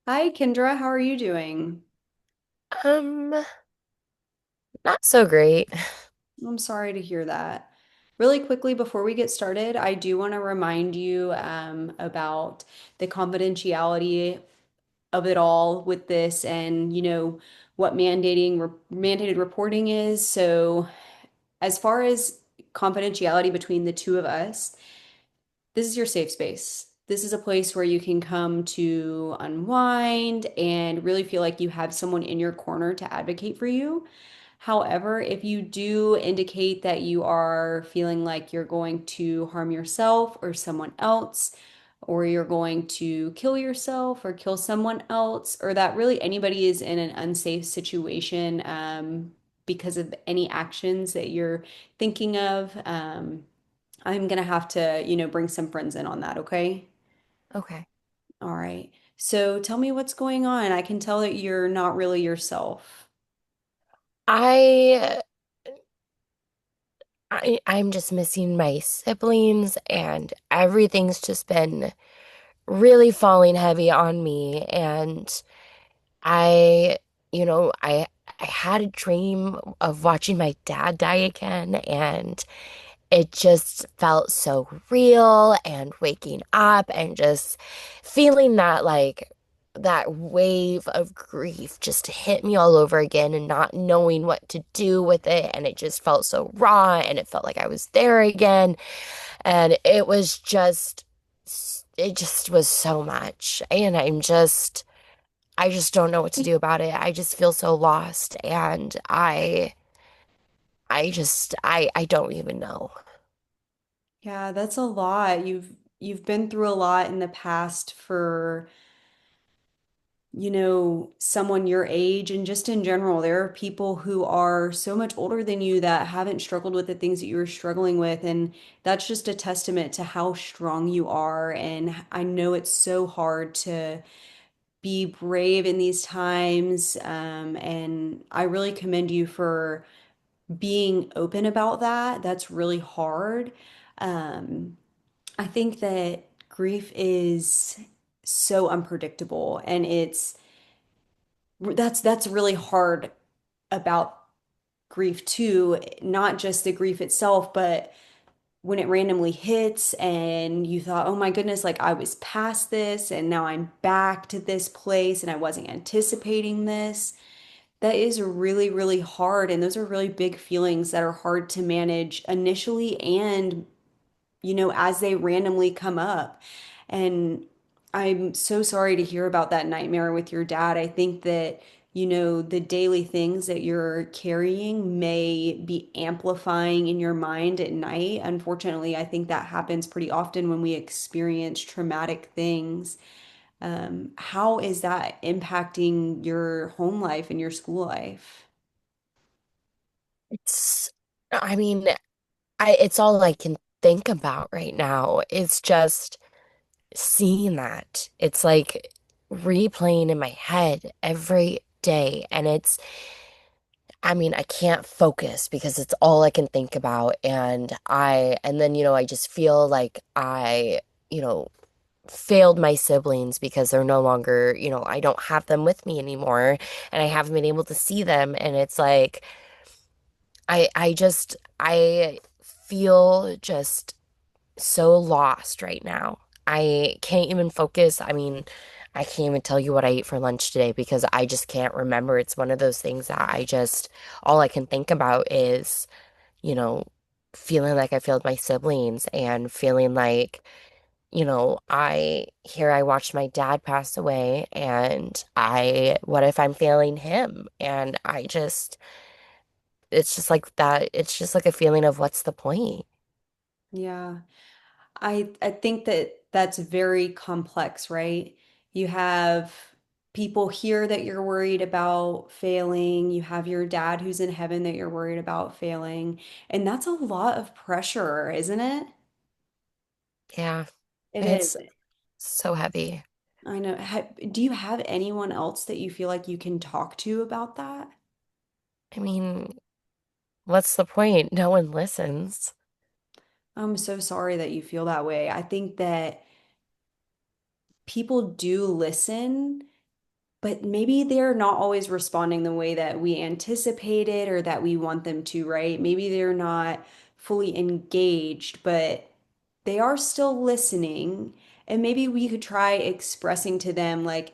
Hi, Kendra. How are you doing? Um, Not so great. I'm sorry to hear that. Really quickly, before we get started, I do want to remind you about the confidentiality of it all with this and, what mandated reporting is. So, as far as confidentiality between the two of us, this is your safe space. This is a place where you can come to unwind and really feel like you have someone in your corner to advocate for you. However, if you do indicate that you are feeling like you're going to harm yourself or someone else, or you're going to kill yourself or kill someone else, or that really anybody is in an unsafe situation because of any actions that you're thinking of, I'm gonna have to, bring some friends in on that, okay? Okay. All right. So tell me what's going on. I can tell that you're not really yourself. I I'm just missing my siblings and everything's just been really falling heavy on me and I you know, I had a dream of watching my dad die again and it just felt so real and waking up and just feeling that wave of grief just hit me all over again and not knowing what to do with it. And it just felt so raw and it felt like I was there again. And it just was so much. And I just don't know what to do about it. I just feel so lost. And I don't even know. Yeah, that's a lot. You've been through a lot in the past for, someone your age and just in general. There are people who are so much older than you that haven't struggled with the things that you were struggling with, and that's just a testament to how strong you are. And I know it's so hard to be brave in these times. And I really commend you for being open about that. That's really hard. Um, I think that grief is so unpredictable and that's really hard about grief too, not just the grief itself, but when it randomly hits and you thought, oh my goodness, like I was past this and now I'm back to this place and I wasn't anticipating this. That is really, really hard. And those are really big feelings that are hard to manage initially and, as they randomly come up. And I'm so sorry to hear about that nightmare with your dad. I think that, the daily things that you're carrying may be amplifying in your mind at night. Unfortunately, I think that happens pretty often when we experience traumatic things. How is that impacting your home life and your school life? It's, I mean, it's all I can think about right now. It's just seeing that. It's like replaying in my head every day. I mean, I can't focus because it's all I can think about. And then, I just feel like you know, failed my siblings because they're no longer, I don't have them with me anymore and I haven't been able to see them. And it's like, I feel just so lost right now. I can't even focus. I mean, I can't even tell you what I ate for lunch today because I just can't remember. It's one of those things that all I can think about is, you know, feeling like I failed my siblings and feeling like, I watched my dad pass away and what if I'm failing him? And it's just like that. It's just like a feeling of what's the point? Yeah. I think that that's very complex, right? You have people here that you're worried about failing. You have your dad who's in heaven that you're worried about failing. And that's a lot of pressure, isn't it? Yeah, It is. it's so heavy. I know. Do you have anyone else that you feel like you can talk to about that? I mean, what's the point? No one listens. I'm so sorry that you feel that way. I think that people do listen. but maybe they're not always responding the way that we anticipated or that we want them to, right? Maybe they're not fully engaged, but they are still listening. And maybe we could try expressing to them, like,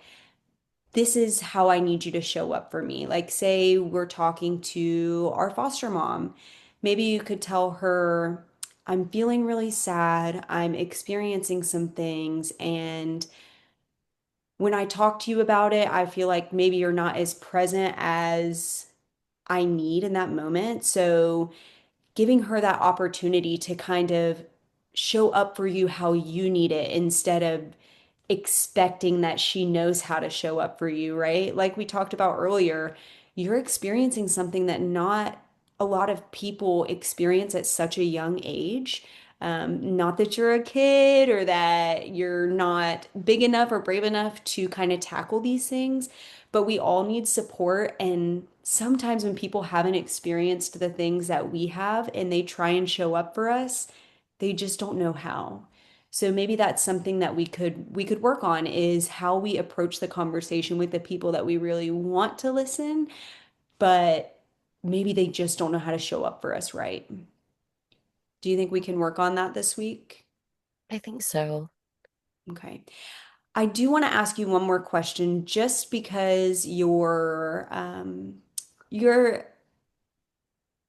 this is how I need you to show up for me. Like, say we're talking to our foster mom. Maybe you could tell her, I'm feeling really sad. I'm experiencing some things. And when I talk to you about it, I feel like maybe you're not as present as I need in that moment. So, giving her that opportunity to kind of show up for you how you need it instead of expecting that she knows how to show up for you, right? Like we talked about earlier, you're experiencing something that not a lot of people experience at such a young age. Not that you're a kid or that you're not big enough or brave enough to kind of tackle these things, but we all need support. And sometimes when people haven't experienced the things that we have and they try and show up for us, they just don't know how. So maybe that's something that we could work on is how we approach the conversation with the people that we really want to listen, but maybe they just don't know how to show up for us, right? Do you think we can work on that this week? I think so. Okay. I do want to ask you one more question just because you're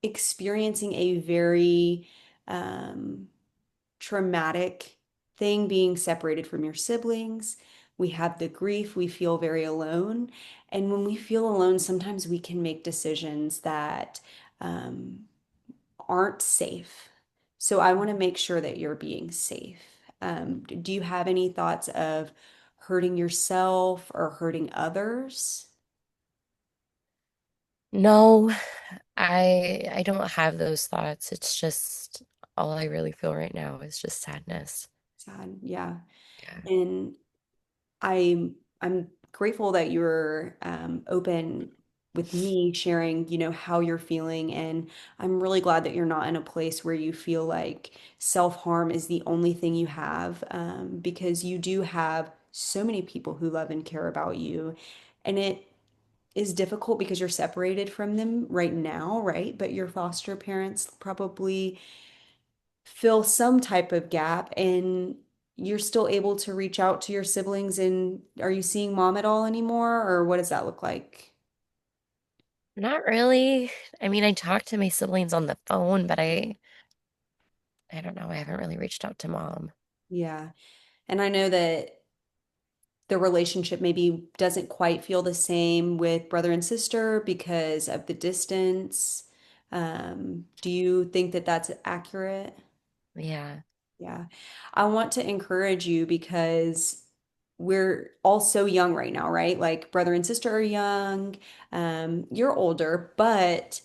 experiencing a very um traumatic thing being separated from your siblings. We have the grief, we feel very alone. And when we feel alone, sometimes we can make decisions that um, aren't safe. So I want to make sure that you're being safe. Do you have any thoughts of hurting yourself or hurting others? No, I don't have those thoughts. It's just all I really feel right now is just sadness. Sad, yeah. Yeah. And I'm grateful that you're open with me sharing, how you're feeling. And I'm really glad that you're not in a place where you feel like self-harm is the only thing you have, because you do have so many people who love and care about you. And it is difficult because you're separated from them right now, right? But your foster parents probably fill some type of gap and you're still able to reach out to your siblings. And are you seeing mom at all anymore, or what does that look like? Not really. I mean, I talk to my siblings on the phone, but I don't know. I haven't really reached out to mom. Yeah. And I know that the relationship maybe doesn't quite feel the same with brother and sister because of the distance. Do you think that that's accurate? Yeah. Yeah. I want to encourage you because we're all so young right now, right? Like brother and sister are young. You're older, but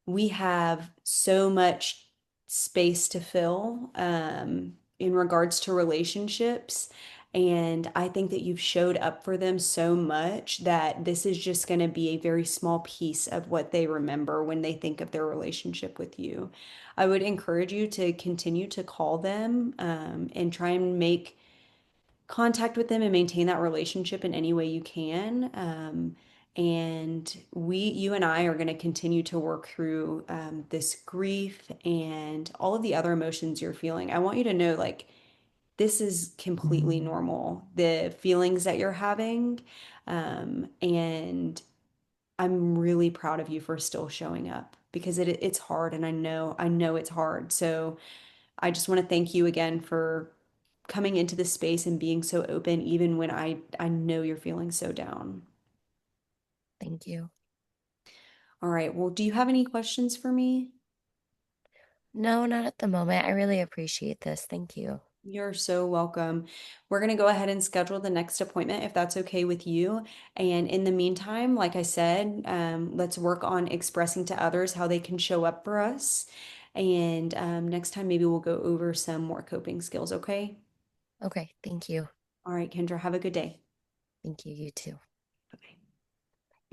we have so much space to fill in regards to relationships. And I think that you've showed up for them so much that this is just going to be a very small piece of what they remember when they think of their relationship with you. I would encourage you to continue to call them and try and make contact with them and maintain that relationship in any way you can. And you and I are going to continue to work through this grief and all of the other emotions you're feeling. I want you to know, like, this is completely normal, the feelings that you're having. And I'm really proud of you for still showing up because it's hard, and I know it's hard. So I just want to thank you again for coming into this space and being so open, even when I know you're feeling so down. Thank you. All right. Well, do you have any questions for me? No, not at the moment. I really appreciate this. Thank you. You're so welcome. We're going to go ahead and schedule the next appointment if that's okay with you. And in the meantime, like I said, let's work on expressing to others how they can show up for us. And next time, maybe we'll go over some more coping skills, okay? Okay. Thank you. All right, Kendra, have a good day. Thank you. You too.